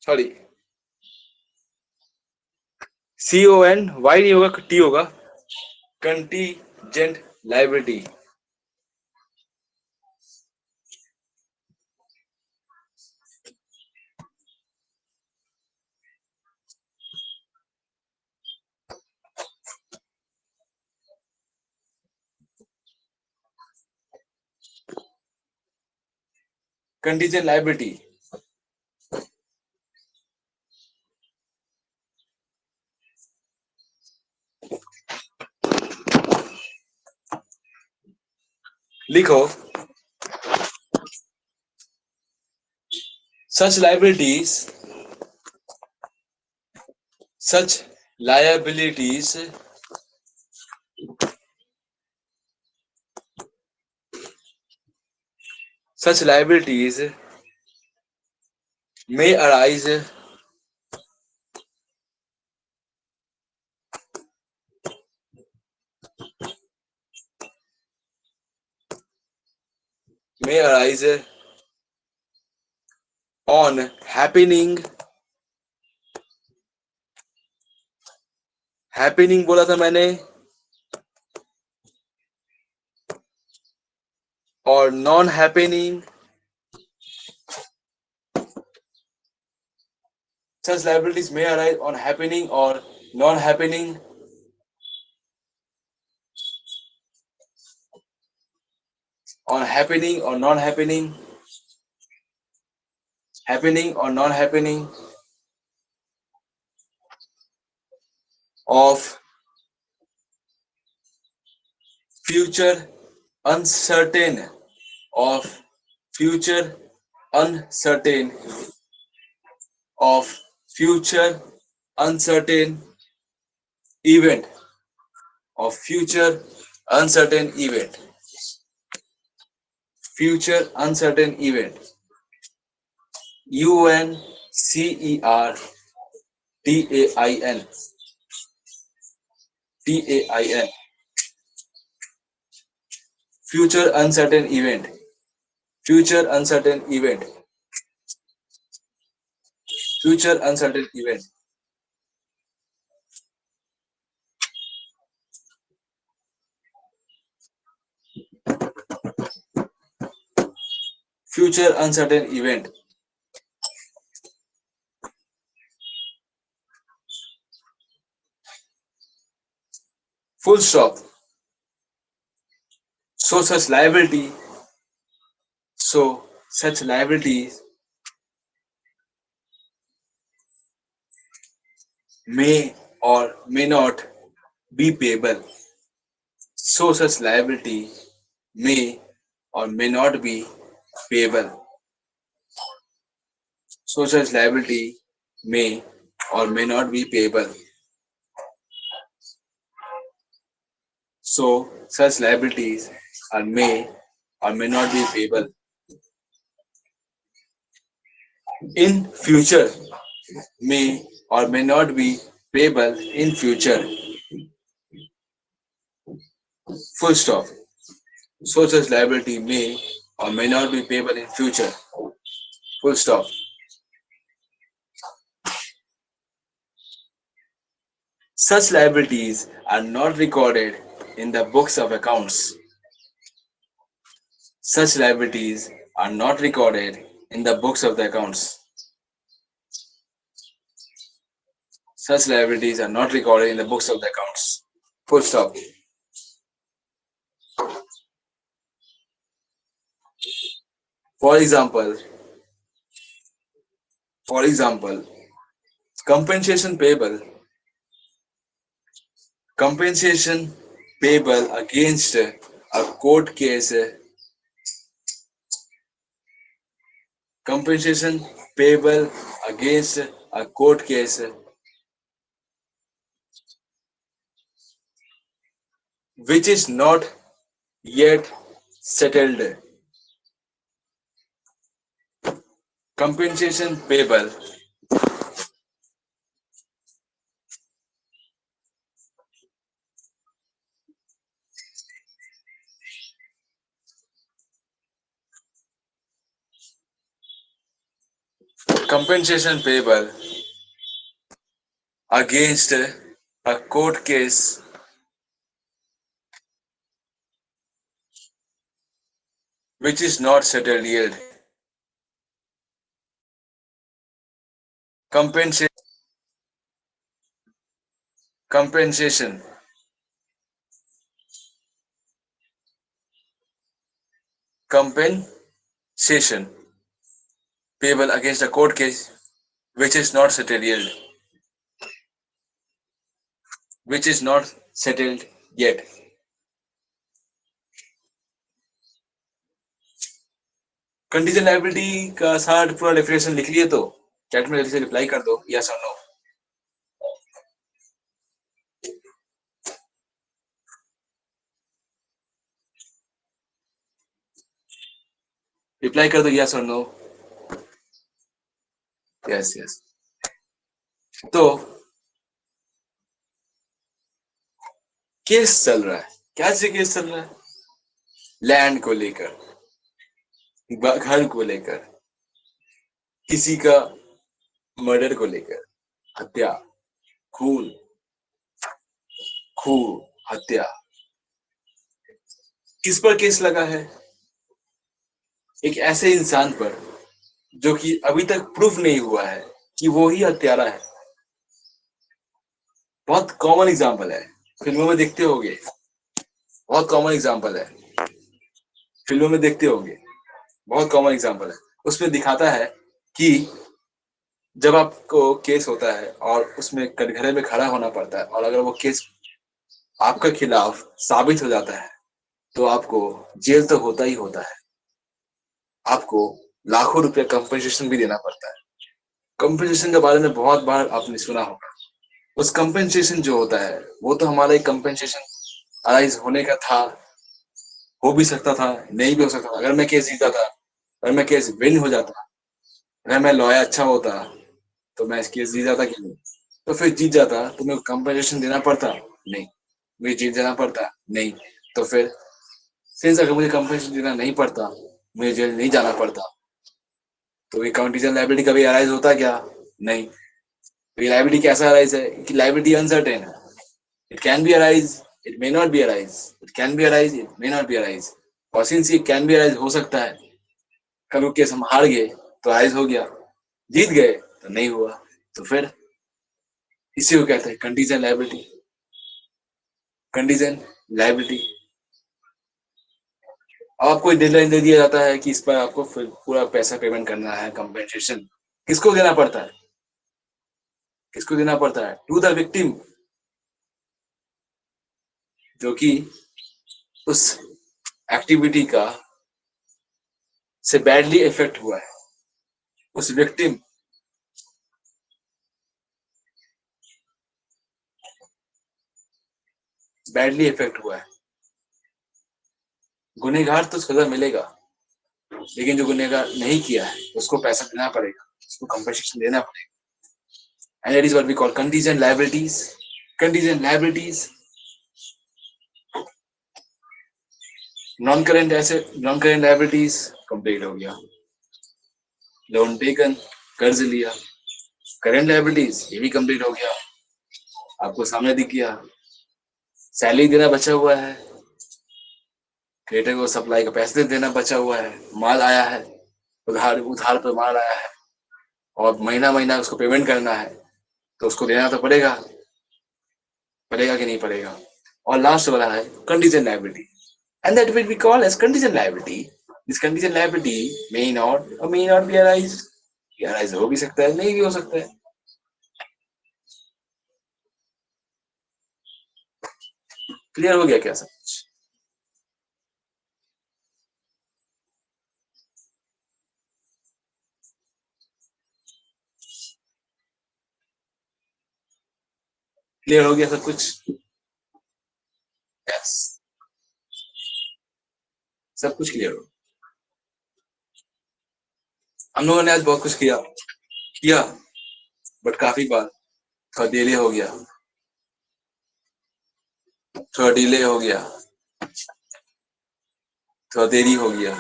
sorry, CON, Y नहीं होगा, T होगा। Contingent liability, contingent liability. लिखो, such liabilities, such liabilities such liabilities may arise, may arise on happening, happening बोला था मैंने, और non happening, such liabilities may arise on happening or non happening, on happening or non happening, happening or non happening of future uncertain, of future uncertain, of future uncertain event, of future uncertain event, future uncertain event, UNCERTAIN, TAIN, future uncertain event, future uncertain event, future uncertain event, future uncertain event. Full stop. So such liabilities may or may not be payable. So such liability may or may not be payable. So such liability may or may not be payable. So such liabilities are may or may not be payable. In future may or may not be payable in future. Full stop. So such liability may or may not be payable in future. Full stop. Such liabilities are not recorded in the books of accounts. Such liabilities are not recorded in the books of the accounts. Such liabilities are not recorded in the books of the accounts. Full stop. For example, compensation payable against a court case. Compensation payable against a court case which is not yet settled. Compensation payable compensation payable against a court case which is not settled yet. Compensation compensation compensation payable against a court case which is not settled yet. Which is not settled yet. Contingent liability का सारा पूरा definition लिख लिए तो chat में जल्दी से reply कर दो यस और नो. रिप्लाई कर दो यस और नो. Yes yes. तो केस चल रहा है. क्या से केस चल रहा है? लैंड को लेकर, घर को लेकर, किसी का मर्डर को लेकर, हत्या, खून, हत्या. किस पर केस लगा है? एक ऐसे इंसान पर जो कि अभी तक प्रूफ नहीं हुआ है कि वो ही हत्यारा है. बहुत कॉमन एग्जांपल है, फिल्मों में देखते होंगे. बहुत कॉमन एग्जांपल है, फिल्मों में देखते होंगे. बहुत कॉमन एग्जांपल है. उसमें दिखाता है कि जब आपको केस होता है और उसमें कटघरे में खड़ा होना पड़ता है और अगर वो केस आपके खिलाफ साबित हो जाता है तो आपको जेल तो होता ही होता है. आपको लाखों रुपए कंपनसेशन भी देना पड़ता है. कंपनसेशन के बारे में बहुत बार आपने सुना होगा. उस कंपनसेशन जो होता है वो तो हमारा एक कंपनसेशन अराइज होने का था, हो भी सकता था, नहीं भी हो सकता था. अगर मैं केस जीता था, अगर मैं केस विन हो जाता, अगर मैं लॉयर अच्छा होता तो मैं इस केस जीत जाता कि नहीं. तो फिर जीत जाता तो मेरे को कंपनसेशन देना पड़ता नहीं, मुझे जीत जाना पड़ता नहीं. तो फिर सिंस अगर मुझे कंपनसेशन देना नहीं पड़ता, मुझे जेल नहीं जाना पड़ता, तो ये कंटीजेंट लायबिलिटी कभी अराइज होता क्या? नहीं. तो ये लायबिलिटी कैसा अराइज है कि लायबिलिटी अनसर्टेन है. It can be arise, it may not be arise. It can be arise, it may not be arise. और सिंस ये कैन बी अराइज हो सकता है, कल को केस हम हार गए तो आइज हो गया, जीत गए तो नहीं हुआ, तो फिर इसी को कहते हैं कंटीजेंट लायबिलिटी। Contingent liability. आपको डेडलाइन दे दिया जाता है कि इस पर आपको फिर पूरा पैसा पेमेंट करना है, कंपेंसेशन किसको देना पड़ता है? किसको देना पड़ता है? टू द विक्टिम, जो कि उस एक्टिविटी का से बैडली इफेक्ट हुआ है। उस विक्टिम बैडली इफेक्ट हुआ है। गुनहगार तो सजा मिलेगा, लेकिन जो गुनहगार नहीं किया है उसको पैसा देना पड़ेगा, उसको कंपनसेशन देना पड़ेगा। And that is what we call contingent liabilities. Contingent liabilities. Non-current asset, non-current liabilities complete हो गया। लोन टेकन, कर्ज लिया। करंट लायबिलिटीज ये भी कंप्लीट हो गया, आपको सामने दिख गया। सैलरी देना बचा हुआ है, क्रिएटर को सप्लाई का पैसे देना बचा हुआ है, माल आया है, उधार उधार पर माल आया है और महीना महीना उसको पेमेंट करना है, तो उसको देना तो पड़ेगा, पड़ेगा कि नहीं पड़ेगा। और लास्ट वाला है contingent liability, and that will be called as contingent liability. This contingent liability may not or may not be arise. ये arise हो भी सकता है, नहीं भी हो सकता है। क्लियर हो गया क्या सब कुछ? क्लियर हो गया सब कुछ? यस, सब कुछ क्लियर हो। हम लोगों ने आज बहुत कुछ किया बट काफी बार थोड़ा डिले हो गया, थोड़ा डिले हो गया, थोड़ा देरी हो गया।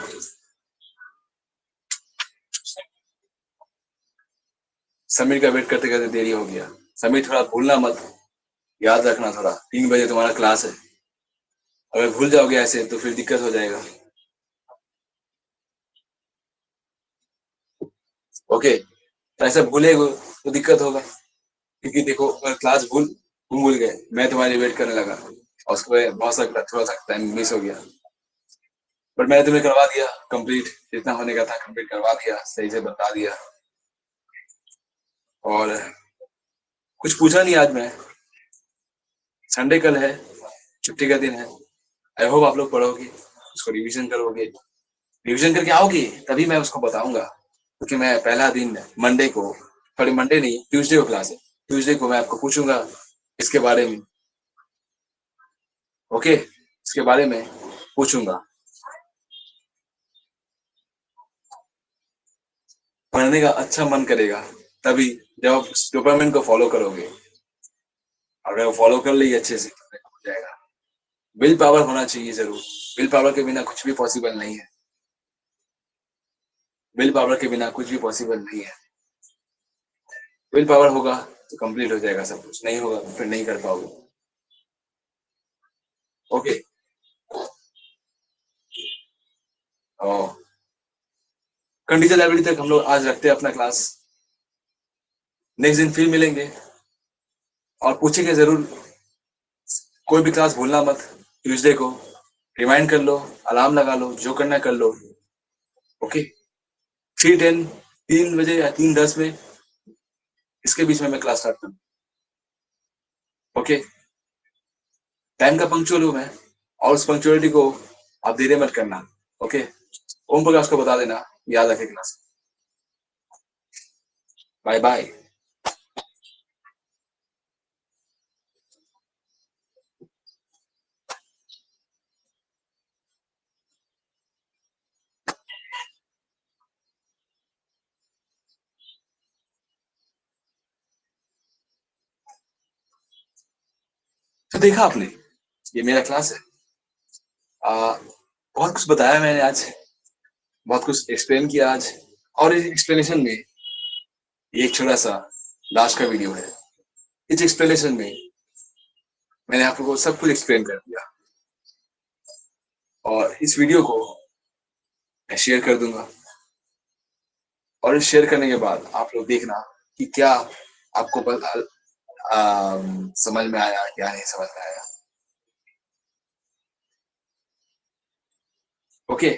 समीर का वेट करते करते देरी हो गया। समीर थोड़ा भूलना मत, याद रखना थोड़ा, 3 बजे तुम्हारा क्लास है। अगर भूल जाओगे ऐसे तो फिर दिक्कत हो जाएगा। ओके, तो ऐसा भूलेगा तो दिक्कत होगा, क्योंकि देखो अगर क्लास भूल गए, मैं तुम्हारी वेट करने लगा और उसको बहुत सा थोड़ा सा टाइम मिस हो गया, बट मैंने तुम्हें करवा दिया कंप्लीट, जितना होने का था कंप्लीट करवा दिया, सही से बता दिया। और कुछ पूछा नहीं आज मैं, संडे कल है, छुट्टी का दिन है। आई होप आप लोग पढ़ोगे, उसको रिवीजन करोगे, रिवीजन करके आओगे तभी मैं उसको बताऊंगा, क्योंकि मैं पहला दिन मंडे को, सॉरी मंडे नहीं, ट्यूसडे को क्लास है, ट्यूसडे को मैं आपको पूछूंगा इसके बारे में। ओके, इसके बारे में पूछूंगा। पढ़ने का अच्छा मन करेगा तभी, जब आप डोपामिन को फॉलो करोगे। अगर फॉलो कर ली अच्छे से तो हो जाएगा। विल पावर होना चाहिए जरूर, विल पावर के बिना कुछ भी पॉसिबल नहीं है। विल पावर के बिना कुछ भी पॉसिबल नहीं है। विल पावर होगा तो कंप्लीट हो जाएगा सब कुछ, नहीं होगा तो फिर नहीं कर पाओगे। ओके, कंडीशन लायबिलिटी तक हम लोग आज रखते हैं अपना क्लास। नेक्स्ट दिन फिर मिलेंगे और पूछेंगे जरूर। कोई भी क्लास भूलना मत, ट्यूसडे को रिमाइंड कर लो, अलार्म लगा लो, जो करना कर लो। ओके, 3:10, 3 बजे या 3:10 में, इसके बीच में मैं क्लास स्टार्ट करूँ। ओके, टाइम का पंक्चुअल हूँ मैं, और उस पंक्चुअलिटी को आप देरी मत करना। ओके, ओम प्रकाश को बता देना, याद रखे क्लास। Bye bye. तो देखा आपने, ये मेरा क्लास है। बहुत कुछ बताया मैंने आज, बहुत कुछ एक्सप्लेन किया आज, और इस एक्सप्लेनेशन में ये एक छोटा सा लास्ट का वीडियो है। इस एक्सप्लेनेशन में मैंने आप लोगों को सब कुछ एक्सप्लेन कर दिया, और इस वीडियो को मैं शेयर कर दूंगा। और शेयर करने के बाद आप लोग देखना कि क्या आपको समझ में आया, क्या नहीं समझ में आया। Okay,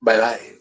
bye bye.